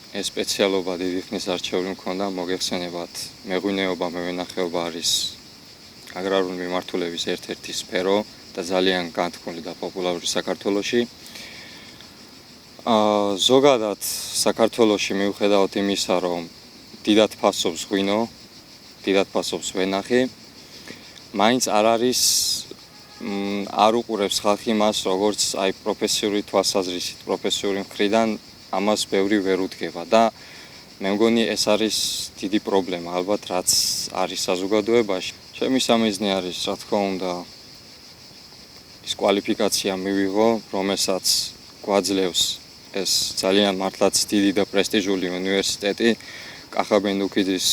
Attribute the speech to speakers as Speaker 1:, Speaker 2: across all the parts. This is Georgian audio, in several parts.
Speaker 1: ეს სპეციალობა დიდი ხნის არჩეული მქონდა, მოგეხსენებათ, მეღვინეობა, მევენახეობა არის აგრარული მიმართულების ერთ-ერთი სფერო და ძალიან განთქმული და პოპულარული საქართველოში. ზოგადად საქართველოში მიუხედავად იმისა, რომ დიდად ფასობს ღვინო, დიდად ფასობს ვენახი, მაინც არ არის არ უყურებს ხალხი მას როგორც აი პროფესიული თვალსაზრისით, პროფესიული მხრიდან ამას ბევრი ვერ უდგება და მე მგონი ეს არის დიდი პრობლემა ალბათ რაც არის საზოგადოებაში. ჩემი სამიზნე არის რა თქმა უნდა ის კვალიფიკაცია მივიღო, რომელსაც გვაძლევს ეს ძალიან მართლაც დიდი და პრესტიჟული უნივერსიტეტი, კახაბენდუქიძის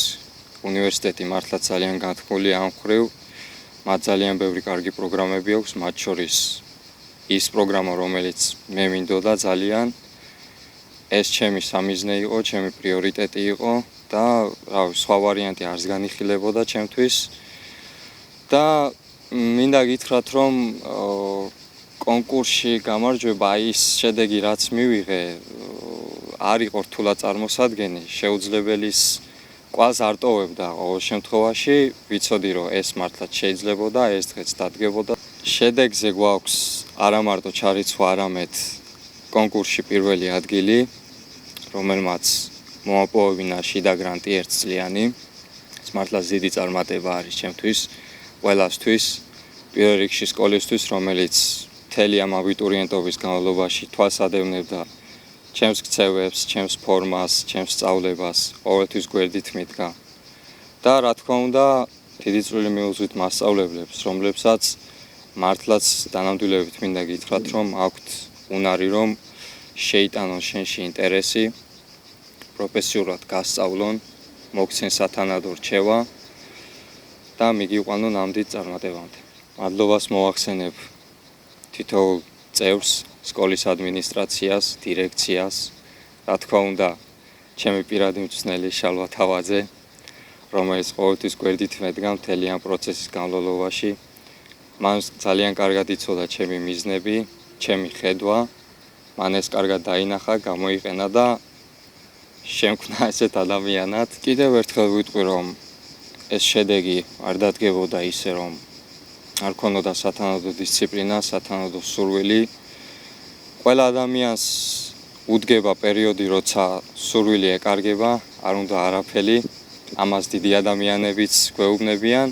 Speaker 1: უნივერსიტეტი მართლაც ძალიან განთქმული ამ მხრივ. მათ ძალიან ბევრი კარგი პროგრამები აქვს, მათ შორის ის პროგრამა, რომელიც მე მინდოდა ძალიან, ეს ჩემი სამიზნე იყო, ჩემი პრიორიტეტი იყო და სხვა ვარიანტი არც განიხილებოდა ჩემთვის. და მინდა გითხრათ, რომ კონკურსში გამარჯვება ის შედეგი, რაც მივიღე, არ იყო რთულად წარმოსადგენი, შეუძლებელის კვალს არ ტოვებდა ყოველ შემთხვევაში, ვიცოდი რომ ეს მართლაც შეიძლებოდა, ეს დღეც დადგებოდა. შედეგზე გვაქვს არა მარტო ჩარიცვა, არამედ კონკურსში პირველი ადგილი, რომელმაც მოაპოვებინა შიდა გრანტი 1 წლიანი. ეს მართლაც დიდი წარმატება არის ჩემთვის, ყველასთვის, პირველ რიგში სკოლისთვის, რომელიც მთელი ამ აბიტურიენტობის განმავლობაში თვალს ადევნებდა ჩემს ქცევებს, ჩემს ფორმას, ჩემს სწავლებას, ყოველთვის გვერდით მიდგა. და რა თქმა უნდა, დიდი წვლილი მიუძღვით მასწავლებლებს, რომლებსაც მართლაც დანამდვილებით მინდა გითხრათ, რომ აქვთ უნარი, რომ შეიტანონ შენში ინტერესი, პროფესიულად გასწავლონ, მოგცენ სათანადო რჩევა და მიგიყვანონ ამ დიდ წარმატებამდე. მადლობას მოვახსენებ თითოეულ წევრს, სკოლის ადმინისტრაციას, დირექციას, რა თქმა უნდა, ჩემი პირადი მწვრთნელი შალვა თავაძე, რომელიც ყოველთვის გვერდით მედგა მთელი ამ პროცესის განმავლობაში. მან ძალიან კარგად იცოდა ჩემი მიზნები, ჩემი ხედვა, მან ეს კარგად დაინახა, გამოიყენა და შემქმნა ესეთ ადამიანად. კიდევ ერთხელ ვიტყვი, რომ ეს შედეგი არ დადგებოდა ისე, რომ არ ქონოდა სათანადო დისციპლინა, სათანადო სურვილი. ყველა ადამიანს უდგება პერიოდი, როცა სურვილი ეკარგება, არ უნდა არაფერი, ამას დიდი ადამიანებიც გვეუბნებიან.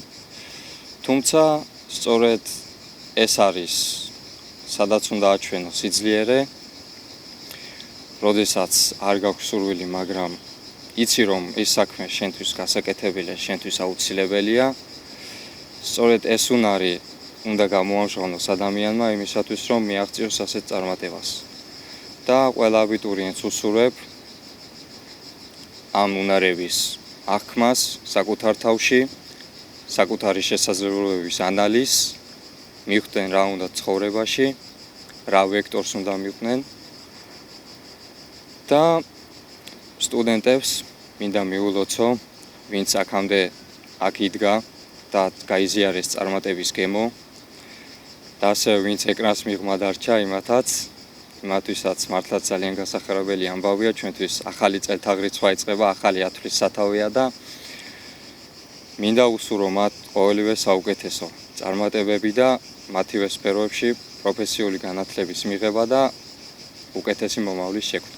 Speaker 1: თუმცა სწორედ ეს არის, სადაც უნდა აჩვენო სიძლიერე, როდესაც არ გაქვს სურვილი, მაგრამ იცი რომ ეს საქმე შენთვის გასაკეთებელია, შენთვის აუცილებელია. სწორედ ეს უნარი უნდა გამოამჟღავნოს ადამიანმა იმისათვის, რომ მიაღწიოს ასეთ წარმატებას. და ყველა აბიტურიენტს უსურვებ ამ უნარების აღქმას საკუთარ თავში, საკუთარი შესაძლებლობების ანალიზს, მიხვდნენ რა უნდა ცხოვრებაში, რა ვექტორს უნდა მიყვნენ და სტუდენტებს მინდა მიულოცო, ვინც აქამდე აქ იდგა და გაიზიარეს წარმატების გემო და ასევე ვინც ეკრანს მიღმა დარჩა იმათვისაც მართლაც ძალიან გასახარებელი ამბავია, ჩვენთვის ახალი წელთაღრიცხვა იწყება, ახალი ათვლის სათავეა და მინდა უსურვო მათ ყოველივე საუკეთესო წარმატებები და მათივე სფეროებში პროფესიული განათლების მიღება და უკეთესი მომავლის შექმნა.